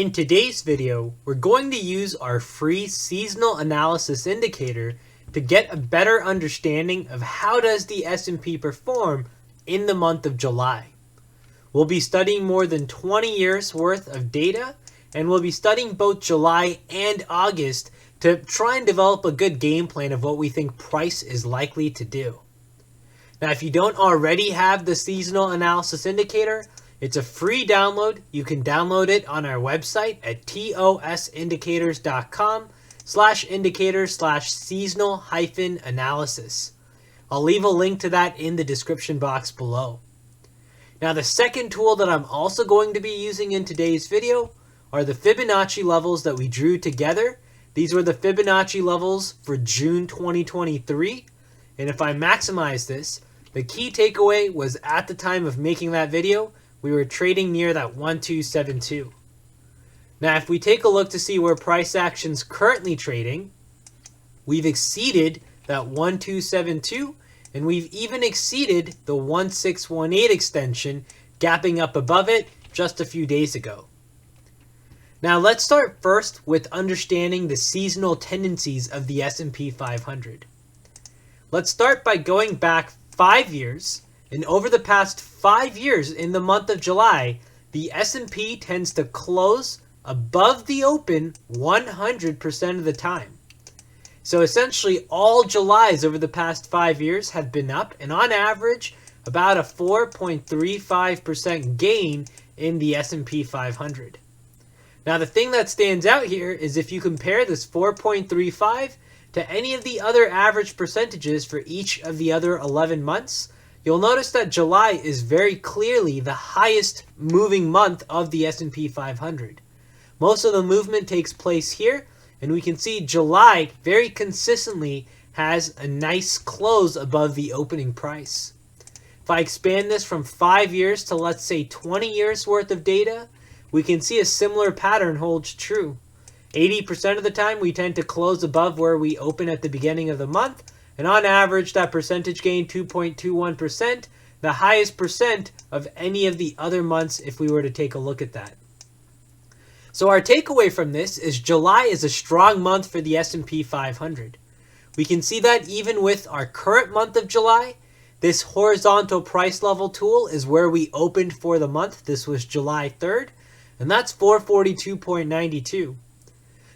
In today's video, we're going to use our free seasonal analysis indicator to get a better understanding of how does the S&P perform in the month of July. We'll be studying more than 20 years worth of data, and we'll be studying both July and August to try and develop a good game plan of what we think price is likely to do. Now, if you don't already have the seasonal analysis indicator, it's a free download. You can download it on our website at tosindicators.com/indicator/seasonal-analysis. I'll leave a link to that in the description box below. Now, the second tool that I'm also going to be using in today's video are the Fibonacci levels that we drew together. These were the Fibonacci levels for June 2023. And if I maximize this, the key takeaway was at the time of making that video, we were trading near that 1272. Now, if we take a look to see where price action's currently trading, we've exceeded that 1272, and we've even exceeded the 1618 extension, gapping up above it just a few days ago. Now, let's start first with understanding the seasonal tendencies of the S&P 500. Let's start by going back 5 years. And over the past 5 years, in the month of July, the S&P tends to close above the open 100% of the time. So essentially, all Julys over the past 5 years have been up, and on average, about a 4.35% gain in the S&P 500. Now, the thing that stands out here is if you compare this 4.35 to any of the other average percentages for each of the other 11 months, you'll notice that July is very clearly the highest moving month of the S&P 500. Most of the movement takes place here, and we can see July very consistently has a nice close above the opening price. If I expand this from 5 years to, let's say, 20 years worth of data, we can see a similar pattern holds true. 80% of the time, we tend to close above where we open at the beginning of the month, and on average, that percentage gain, 2.21%, the highest percent of any of the other months if we were to take a look at that. So our takeaway from this is July is a strong month for the S&P 500. We can see that even with our current month of July, this horizontal price level tool is where we opened for the month. This was July 3rd, and that's 442.92.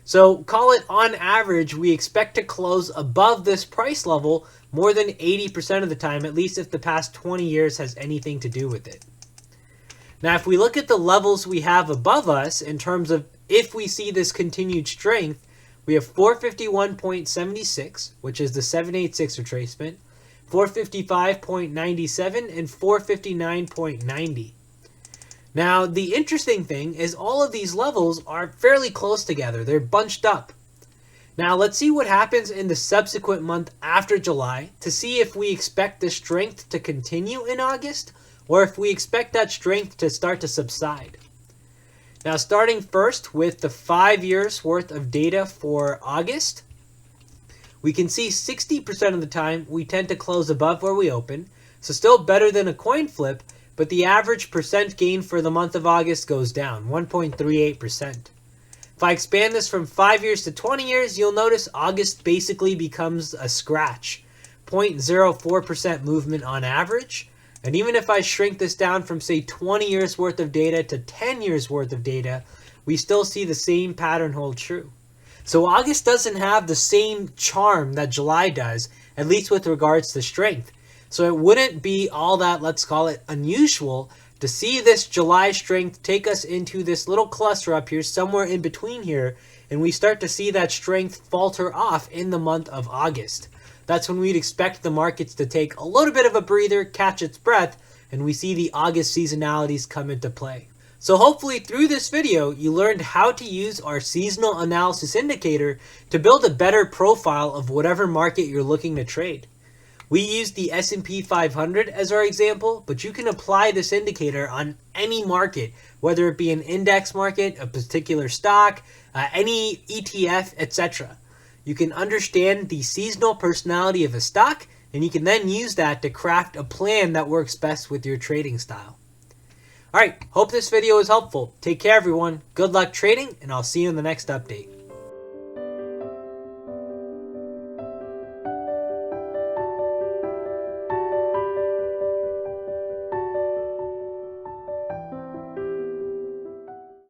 So call it on average, we expect to close above this price level more than 80% of the time, at least if the past 20 years has anything to do with it. Now, if we look at the levels we have above us in terms of if we see this continued strength, we have 451.76, which is the 786 retracement, 455.97, and 459.90. Now, the interesting thing is all of these levels are fairly close together. They're bunched up. Now, let's see what happens in the subsequent month after July to see if we expect the strength to continue in August or if we expect that strength to start to subside. Now, starting first with the 5 years worth of data for August, we can see 60% of the time we tend to close above where we open, so still better than a coin flip, but the average percent gain for the month of August goes down, 1.38%. If I expand this from 5 years to 20 years, you'll notice August basically becomes a scratch, 0.04% movement on average. And even if I shrink this down from, say, 20 years worth of data to 10 years worth of data, we still see the same pattern hold true. So August doesn't have the same charm that July does, at least with regards to strength. So it wouldn't be all that, let's call it, unusual to see this July strength take us into this little cluster up here, somewhere in between here, and we start to see that strength falter off in the month of August. That's when we'd expect the markets to take a little bit of a breather, catch its breath, and we see the August seasonalities come into play. So hopefully through this video, you learned how to use our seasonal analysis indicator to build a better profile of whatever market you're looking to trade. We used the S&P 500 as our example, but you can apply this indicator on any market, whether it be an index market, a particular stock, any ETF, etc. You can understand the seasonal personality of a stock, and you can then use that to craft a plan that works best with your trading style. Alright, hope this video was helpful. Take care everyone, good luck trading, and I'll see you in the next update.